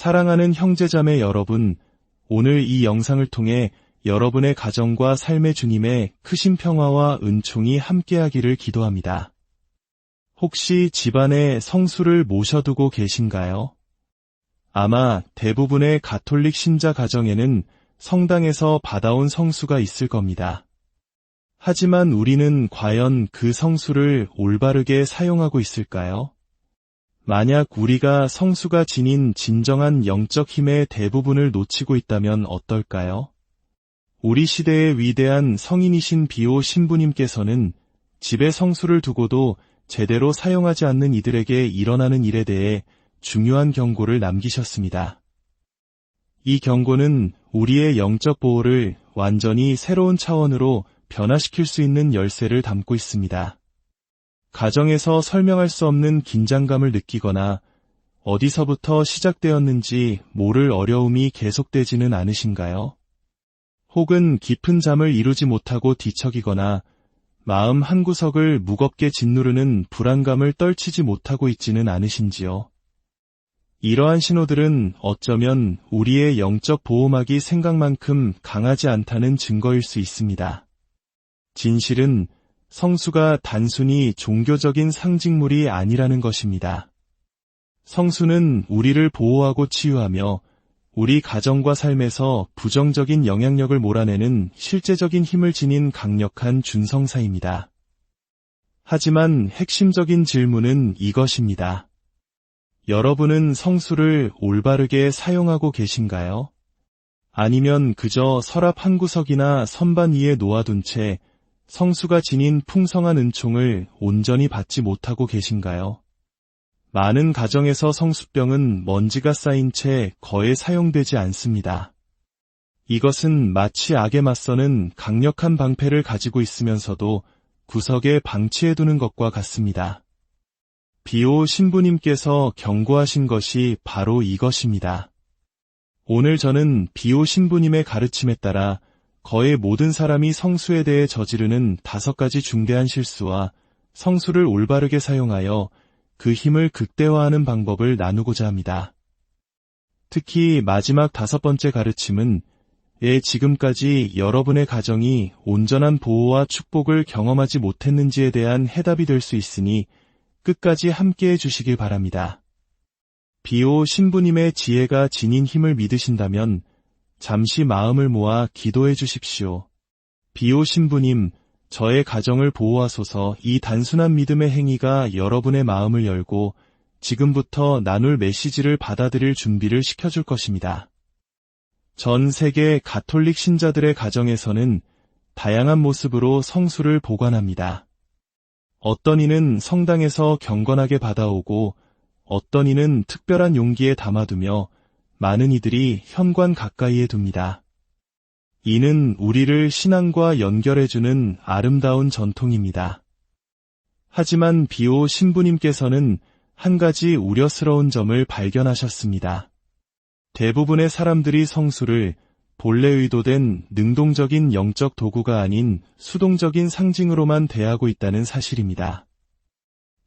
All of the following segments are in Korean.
사랑하는 형제자매 여러분, 오늘 이 영상을 통해 여러분의 가정과 삶의 주님의 크신 평화와 은총이 함께하기를 기도합니다. 혹시 집안에 성수를 모셔두고 계신가요? 아마 대부분의 가톨릭 신자 가정에는 성당에서 받아온 성수가 있을 겁니다. 하지만 우리는 과연 그 성수를 올바르게 사용하고 있을까요? 만약 우리가 성수가 지닌 진정한 영적 힘의 대부분을 놓치고 있다면 어떨까요? 우리 시대의 위대한 성인이신 비오 신부님께서는 집에 성수를 두고도 제대로 사용하지 않는 이들에게 일어나는 일에 대해 중요한 경고를 남기셨습니다. 이 경고는 우리의 영적 보호를 완전히 새로운 차원으로 변화시킬 수 있는 열쇠를 담고 있습니다. 가정에서 설명할 수 없는 긴장감을 느끼거나 어디서부터 시작되었는지 모를 어려움이 계속되지는 않으신가요? 혹은 깊은 잠을 이루지 못하고 뒤척이거나 마음 한구석을 무겁게 짓누르는 불안감을 떨치지 못하고 있지는 않으신지요? 이러한 신호들은 어쩌면 우리의 영적 보호막이 생각만큼 강하지 않다는 증거일 수 있습니다. 진실은 성수가 단순히 종교적인 상징물이 아니라는 것입니다. 성수는 우리를 보호하고 치유하며 우리 가정과 삶에서 부정적인 영향력을 몰아내는 실제적인 힘을 지닌 강력한 준성사입니다. 하지만 핵심적인 질문은 이것입니다. 여러분은 성수를 올바르게 사용하고 계신가요? 아니면 그저 서랍 한 구석이나 선반 위에 놓아둔 채 성수가 지닌 풍성한 은총을 온전히 받지 못하고 계신가요? 많은 가정에서 성수병은 먼지가 쌓인 채 거의 사용되지 않습니다. 이것은 마치 악에 맞서는 강력한 방패를 가지고 있으면서도 구석에 방치해두는 것과 같습니다. 비오 신부님께서 경고하신 것이 바로 이것입니다. 오늘 저는 비오 신부님의 가르침에 따라 거의 모든 사람이 성수에 대해 저지르는 5가지 중대한 실수와 성수를 올바르게 사용하여 그 힘을 극대화하는 방법을 나누고자 합니다. 특히 마지막 5번째 가르침은 지금까지 여러분의 가정이 온전한 보호와 축복을 경험하지 못했는지에 대한 해답이 될 수 있으니 끝까지 함께해 주시길 바랍니다. 비오 신부님의 지혜가 지닌 힘을 믿으신다면 잠시 마음을 모아 기도해 주십시오. 비오 신부님, 저의 가정을 보호하소서. 이 단순한 믿음의 행위가 여러분의 마음을 열고 지금부터 나눌 메시지를 받아들일 준비를 시켜줄 것입니다. 전 세계 가톨릭 신자들의 가정에서는 다양한 모습으로 성수를 보관합니다. 어떤 이는 성당에서 경건하게 받아오고 어떤 이는 특별한 용기에 담아두며 많은 이들이 현관 가까이에 둡니다. 이는 우리를 신앙과 연결해주는 아름다운 전통입니다. 하지만 비오 신부님께서는 한 가지 우려스러운 점을 발견하셨습니다. 대부분의 사람들이 성수를 본래 의도된 능동적인 영적 도구가 아닌 수동적인 상징으로만 대하고 있다는 사실입니다.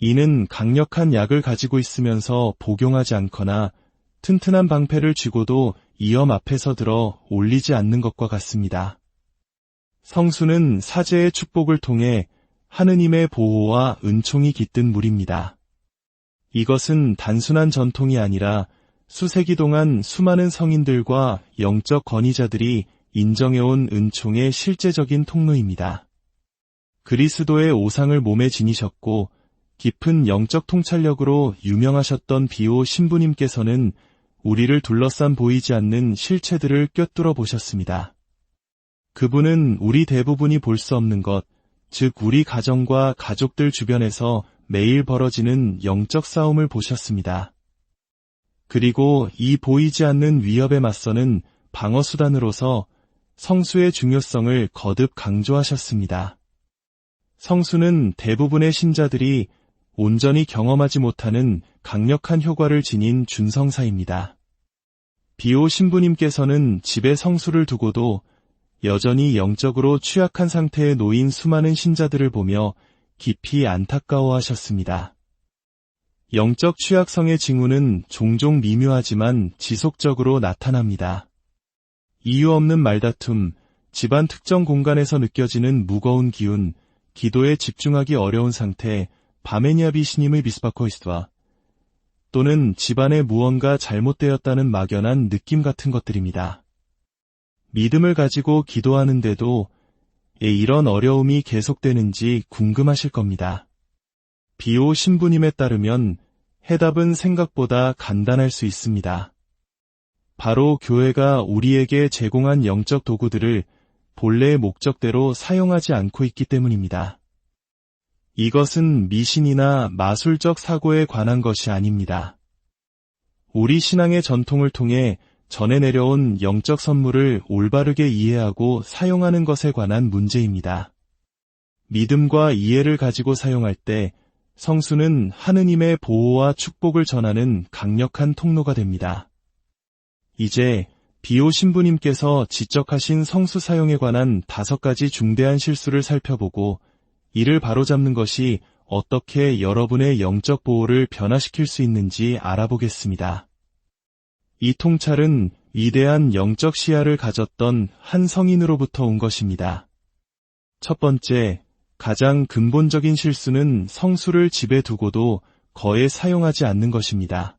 이는 강력한 약을 가지고 있으면서 복용하지 않거나 튼튼한 방패를 쥐고도 이엄 앞에서 들어 올리지 않는 것과 같습니다. 성수는 사제의 축복을 통해 하느님의 보호와 은총이 깃든 물입니다. 이것은 단순한 전통이 아니라 수세기 동안 수많은 성인들과 영적 권위자들이 인정해온 은총의 실제적인 통로입니다. 그리스도의 오상을 몸에 지니셨고 깊은 영적 통찰력으로 유명하셨던 비오 신부님께서는 우리를 둘러싼 보이지 않는 실체들을 꿰뚫어 보셨습니다. 그분은 우리 대부분이 볼 수 없는 것, 즉 우리 가정과 가족들 주변에서 매일 벌어지는 영적 싸움을 보셨습니다. 그리고 이 보이지 않는 위협에 맞서는 방어수단으로서 성수의 중요성을 거듭 강조하셨습니다. 성수는 대부분의 신자들이 온전히 경험하지 못하는 강력한 효과를 지닌 준성사입니다. 비오 신부님께서는 집에 성수를 두고도 여전히 영적으로 취약한 상태에 놓인 수많은 신자들을 보며 깊이 안타까워하셨습니다. 영적 취약성의 징후는 종종 미묘하지만 지속적으로 나타납니다. 이유 없는 말다툼, 집안 특정 공간에서 느껴지는 무거운 기운, 기도에 집중하기 어려운 상태, 바메니아비 신임의 비스바코이스와 또는 집안에 무언가 잘못되었다는 막연한 느낌 같은 것들입니다. 믿음을 가지고 기도하는데도 이런 어려움이 계속되는지 궁금하실 겁니다. 비오 신부님에 따르면 해답은 생각보다 간단할 수 있습니다. 바로 교회가 우리에게 제공한 영적 도구들을 본래의 목적대로 사용하지 않고 있기 때문입니다. 이것은 미신이나 마술적 사고에 관한 것이 아닙니다. 우리 신앙의 전통을 통해 전해 내려온 영적 선물을 올바르게 이해하고 사용하는 것에 관한 문제입니다. 믿음과 이해를 가지고 사용할 때 성수는 하느님의 보호와 축복을 전하는 강력한 통로가 됩니다. 이제 비오 신부님께서 지적하신 성수 사용에 관한 5가지 중대한 실수를 살펴보고 이를 바로잡는 것이 어떻게 여러분의 영적 보호를 변화시킬 수 있는지 알아보겠습니다. 이 통찰은 위대한 영적 시야를 가졌던 한 성인으로부터 온 것입니다. 첫 번째, 가장 근본적인 실수는 성수를 집에 두고도 거의 사용하지 않는 것입니다.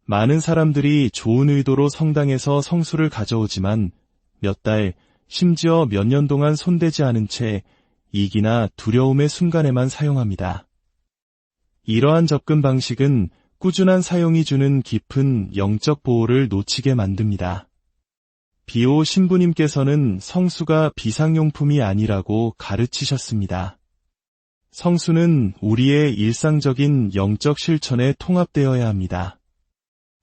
많은 사람들이 좋은 의도로 성당에서 성수를 가져오지만 몇 달, 심지어 몇 년 동안 손대지 않은 채 이기나 두려움의 순간에만 사용합니다. 이러한 접근 방식은 꾸준한 사용이 주는 깊은 영적 보호를 놓치게 만듭니다. 비오 신부님께서는 성수가 비상용품이 아니라고 가르치셨습니다. 성수는 우리의 일상적인 영적 실천에 통합되어야 합니다.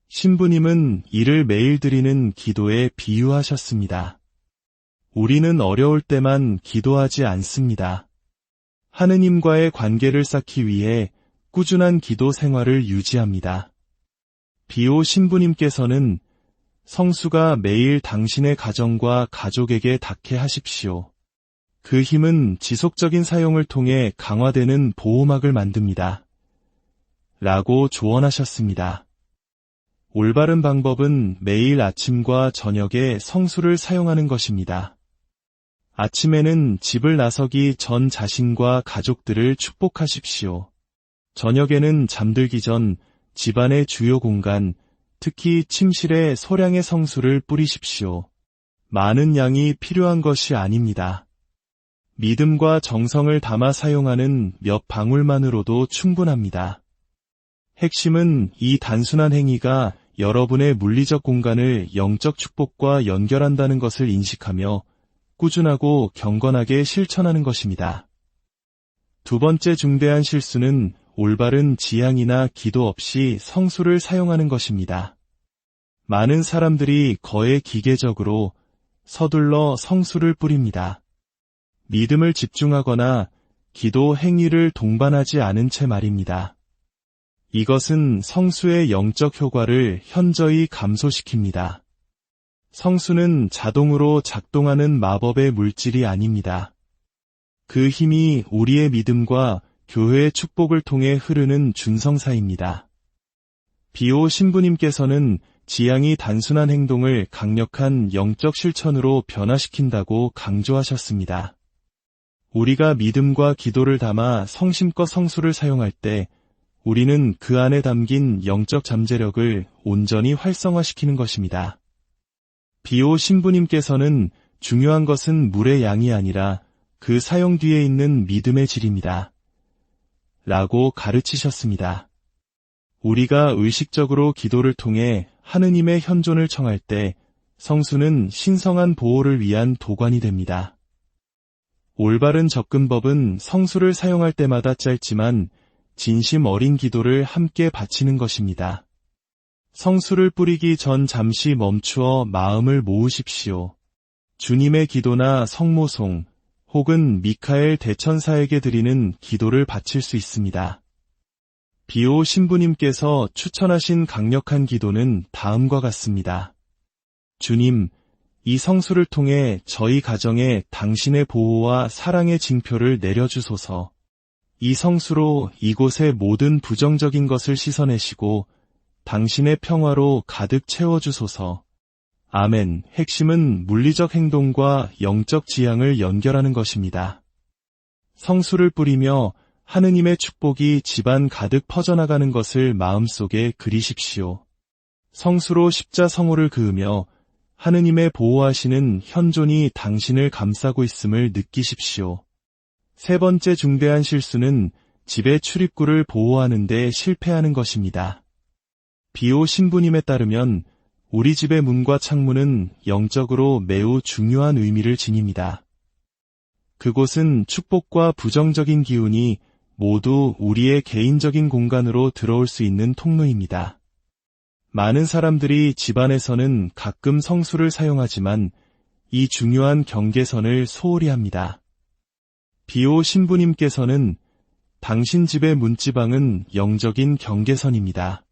신부님은 이를 매일 드리는 기도에 비유하셨습니다. 우리는 어려울 때만 기도하지 않습니다. 하느님과의 관계를 쌓기 위해 꾸준한 기도 생활을 유지합니다. 비오 신부님께서는 성수가 매일 당신의 가정과 가족에게 닿게 하십시오. 그 힘은 지속적인 사용을 통해 강화되는 보호막을 만듭니다. 라고 조언하셨습니다. 올바른 방법은 매일 아침과 저녁에 성수를 사용하는 것입니다. 아침에는 집을 나서기 전 자신과 가족들을 축복하십시오. 저녁에는 잠들기 전 집안의 주요 공간, 특히 침실에 소량의 성수를 뿌리십시오. 많은 양이 필요한 것이 아닙니다. 믿음과 정성을 담아 사용하는 몇 방울만으로도 충분합니다. 핵심은 이 단순한 행위가 여러분의 물리적 공간을 영적 축복과 연결한다는 것을 인식하며 꾸준하고 경건하게 실천하는 것입니다. 두 번째 중대한 실수는 올바른 지향이나 기도 없이 성수를 사용하는 것입니다. 많은 사람들이 거의 기계적으로 서둘러 성수를 뿌립니다. 믿음을 집중하거나 기도 행위를 동반하지 않은 채 말입니다. 이것은 성수의 영적 효과를 현저히 감소시킵니다. 성수는 자동으로 작동하는 마법의 물질이 아닙니다. 그 힘이 우리의 믿음과 교회의 축복을 통해 흐르는 준성사입니다. 비오 신부님께서는 지향이 단순한 행동을 강력한 영적 실천으로 변화시킨다고 강조하셨습니다. 우리가 믿음과 기도를 담아 성심껏 성수를 사용할 때 우리는 그 안에 담긴 영적 잠재력을 온전히 활성화시키는 것입니다. 비오 신부님께서는 중요한 것은 물의 양이 아니라 그 사용 뒤에 있는 믿음의 질입니다. 라고 가르치셨습니다. 우리가 의식적으로 기도를 통해 하느님의 현존을 청할 때 성수는 신성한 보호를 위한 도관이 됩니다. 올바른 접근법은 성수를 사용할 때마다 짧지만 진심 어린 기도를 함께 바치는 것입니다. 성수를 뿌리기 전 잠시 멈추어 마음을 모으십시오. 주님의 기도나 성모송 혹은 미카엘 대천사에게 드리는 기도를 바칠 수 있습니다. 비오 신부님께서 추천하신 강력한 기도는 다음과 같습니다. 주님, 이 성수를 통해 저희 가정에 당신의 보호와 사랑의 징표를 내려주소서. 이 성수로 이곳의 모든 부정적인 것을 씻어내시고 당신의 평화로 가득 채워주소서. 아멘. 핵심은 물리적 행동과 영적 지향을 연결하는 것입니다. 성수를 뿌리며 하느님의 축복이 집안 가득 퍼져나가는 것을 마음속에 그리십시오. 성수로 십자성호를 그으며 하느님의 보호하시는 현존이 당신을 감싸고 있음을 느끼십시오. 세 번째 중대한 실수는 집의 출입구를 보호하는 데 실패하는 것입니다. 비오 신부님에 따르면 우리 집의 문과 창문은 영적으로 매우 중요한 의미를 지닙니다. 그곳은 축복과 부정적인 기운이 모두 우리의 개인적인 공간으로 들어올 수 있는 통로입니다. 많은 사람들이 집안에서는 가끔 성수를 사용하지만 이 중요한 경계선을 소홀히 합니다. 비오 신부님께서는 당신 집의 문지방은 영적인 경계선입니다.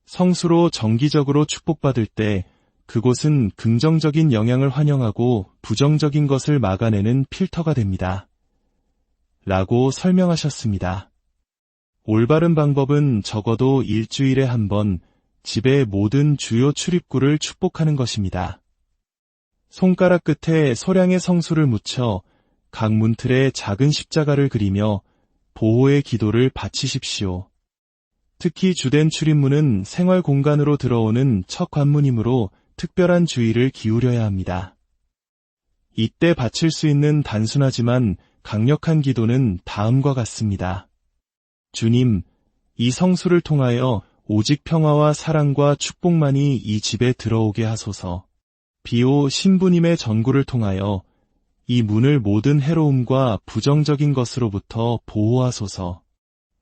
성수로 정기적으로 축복받을 때 그곳은 긍정적인 영향을 환영하고 부정적인 것을 막아내는 필터가 됩니다. 라고 설명하셨습니다. 올바른 방법은 적어도 일주일에 한 번 집의 모든 주요 출입구를 축복하는 것입니다. 손가락 끝에 소량의 성수를 묻혀 각 문틀에 작은 십자가를 그리며 보호의 기도를 바치십시오. 특히 주된 출입문은 생활 공간으로 들어오는 첫 관문이므로 특별한 주의를 기울여야 합니다. 이때 바칠 수 있는 단순하지만 강력한 기도는 다음과 같습니다. 주님, 이 성수를 통하여 오직 평화와 사랑과 축복만이 이 집에 들어오게 하소서. 비오 신부님의 전구를 통하여 이 문을 모든 해로움과 부정적인 것으로부터 보호하소서.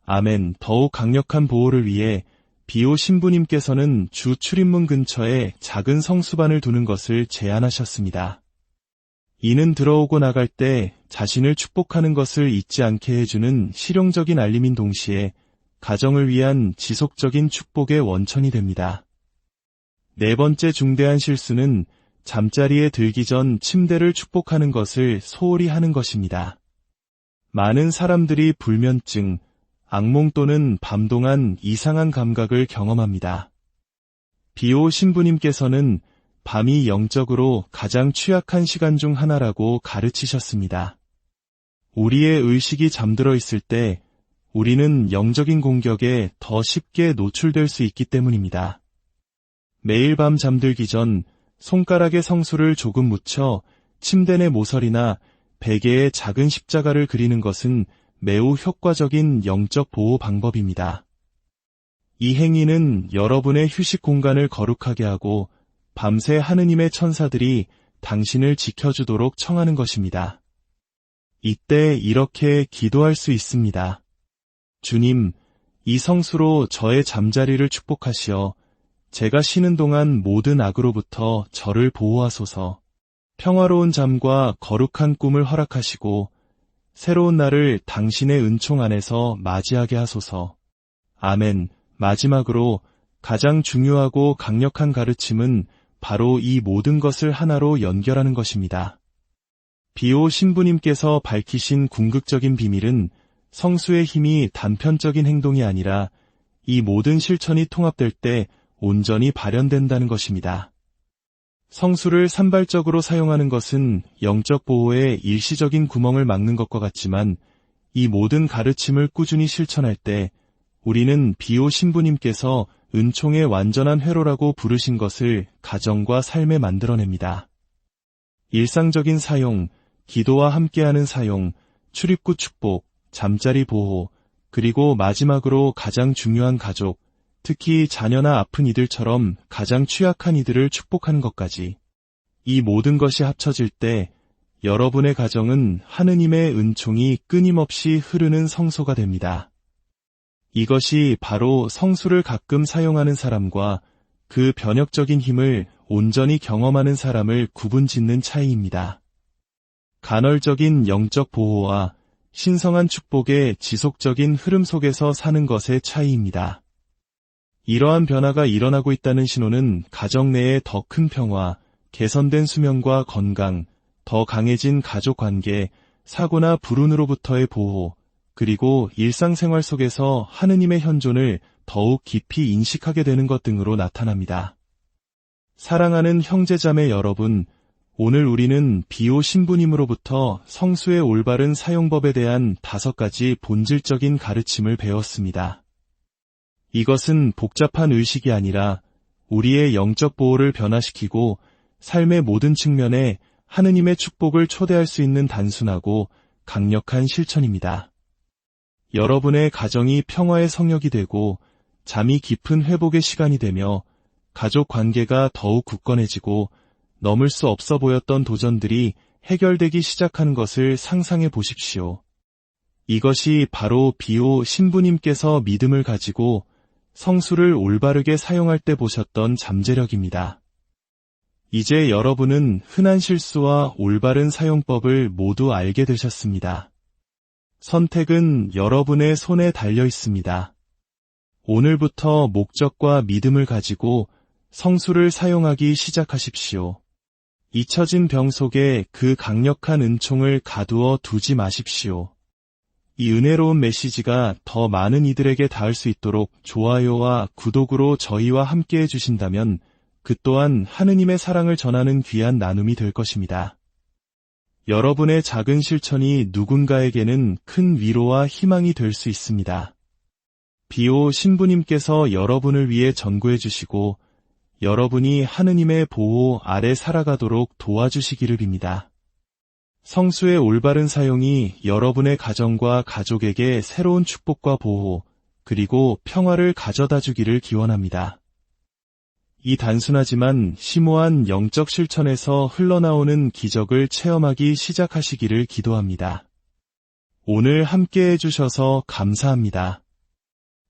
아멘. 더욱 강력한 보호를 위해 비오 신부님께서는 주 출입문 근처에 작은 성수반을 두는 것을 제안하셨습니다. 이는 들어오고 나갈 때 자신을 축복하는 것을 잊지 않게 해주는 실용적인 알림인 동시에 가정을 위한 지속적인 축복의 원천이 됩니다. 네 번째 중대한 실수는 잠자리에 들기 전 침대를 축복하는 것을 소홀히 하는 것입니다. 많은 사람들이 불면증, 악몽 또는 밤 동안 이상한 감각을 경험합니다. 비오 신부님께서는 밤이 영적으로 가장 취약한 시간 중 하나라고 가르치셨습니다. 우리의 의식이 잠들어 있을 때 우리는 영적인 공격에 더 쉽게 노출될 수 있기 때문입니다. 매일 밤 잠들기 전 손가락에 성수를 조금 묻혀 침대 내 모서리나 베개에 작은 십자가를 그리는 것은 매우 효과적인 영적 보호 방법입니다. 이 행위는 여러분의 휴식 공간을 거룩하게 하고 밤새 하느님의 천사들이 당신을 지켜주도록 청하는 것입니다. 이때 이렇게 기도할 수 있습니다. 주님, 이 성수로 저의 잠자리를 축복하시어 제가 쉬는 동안 모든 악으로부터 저를 보호하소서. 평화로운 잠과 거룩한 꿈을 허락하시고 새로운 날을 당신의 은총 안에서 맞이하게 하소서. 아멘. 마지막으로 가장 중요하고 강력한 가르침은 바로 이 모든 것을 하나로 연결하는 것입니다. 비오 신부님께서 밝히신 궁극적인 비밀은 성수의 힘이 단편적인 행동이 아니라 이 모든 실천이 통합될 때 온전히 발현된다는 것입니다. 성수를 산발적으로 사용하는 것은 영적 보호의 일시적인 구멍을 막는 것과 같지만 이 모든 가르침을 꾸준히 실천할 때 우리는 비오 신부님께서 은총의 완전한 회로라고 부르신 것을 가정과 삶에 만들어냅니다. 일상적인 사용, 기도와 함께하는 사용, 출입구 축복, 잠자리 보호, 그리고 마지막으로 가장 중요한 가족, 특히 자녀나 아픈 이들처럼 가장 취약한 이들을 축복하는 것까지. 이 모든 것이 합쳐질 때 여러분의 가정은 하느님의 은총이 끊임없이 흐르는 성소가 됩니다. 이것이 바로 성수를 가끔 사용하는 사람과 그 변혁적인 힘을 온전히 경험하는 사람을 구분짓는 차이입니다. 간헐적인 영적 보호와 신성한 축복의 지속적인 흐름 속에서 사는 것의 차이입니다. 이러한 변화가 일어나고 있다는 신호는 가정 내에 더 큰 평화, 개선된 수면과 건강, 더 강해진 가족 관계, 사고나 불운으로부터의 보호, 그리고 일상생활 속에서 하느님의 현존을 더욱 깊이 인식하게 되는 것 등으로 나타납니다. 사랑하는 형제자매 여러분, 오늘 우리는 비오 신부님으로부터 성수의 올바른 사용법에 대한 5가지 본질적인 가르침을 배웠습니다. 이것은 복잡한 의식이 아니라 우리의 영적 보호를 변화시키고 삶의 모든 측면에 하느님의 축복을 초대할 수 있는 단순하고 강력한 실천입니다. 여러분의 가정이 평화의 성역이 되고 잠이 깊은 회복의 시간이 되며 가족 관계가 더욱 굳건해지고 넘을 수 없어 보였던 도전들이 해결되기 시작하는 것을 상상해 보십시오. 이것이 바로 비오 신부님께서 믿음을 가지고 성수를 올바르게 사용할 때 보셨던 잠재력입니다. 이제 여러분은 흔한 실수와 올바른 사용법을 모두 알게 되셨습니다. 선택은 여러분의 손에 달려 있습니다. 오늘부터 목적과 믿음을 가지고 성수를 사용하기 시작하십시오. 잊혀진 병 속에 그 강력한 은총을 가두어 두지 마십시오. 이 은혜로운 메시지가 더 많은 이들에게 닿을 수 있도록 좋아요와 구독으로 저희와 함께 해주신다면 그 또한 하느님의 사랑을 전하는 귀한 나눔이 될 것입니다. 여러분의 작은 실천이 누군가에게는 큰 위로와 희망이 될 수 있습니다. 비오 신부님께서 여러분을 위해 전구해 주시고 여러분이 하느님의 보호 아래 살아가도록 도와주시기를 빕니다. 성수의 올바른 사용이 여러분의 가정과 가족에게 새로운 축복과 보호, 그리고 평화를 가져다 주기를 기원합니다. 이 단순하지만 심오한 영적 실천에서 흘러나오는 기적을 체험하기 시작하시기를 기도합니다. 오늘 함께 해주셔서 감사합니다.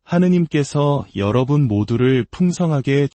하느님께서 여러분 모두를 풍성하게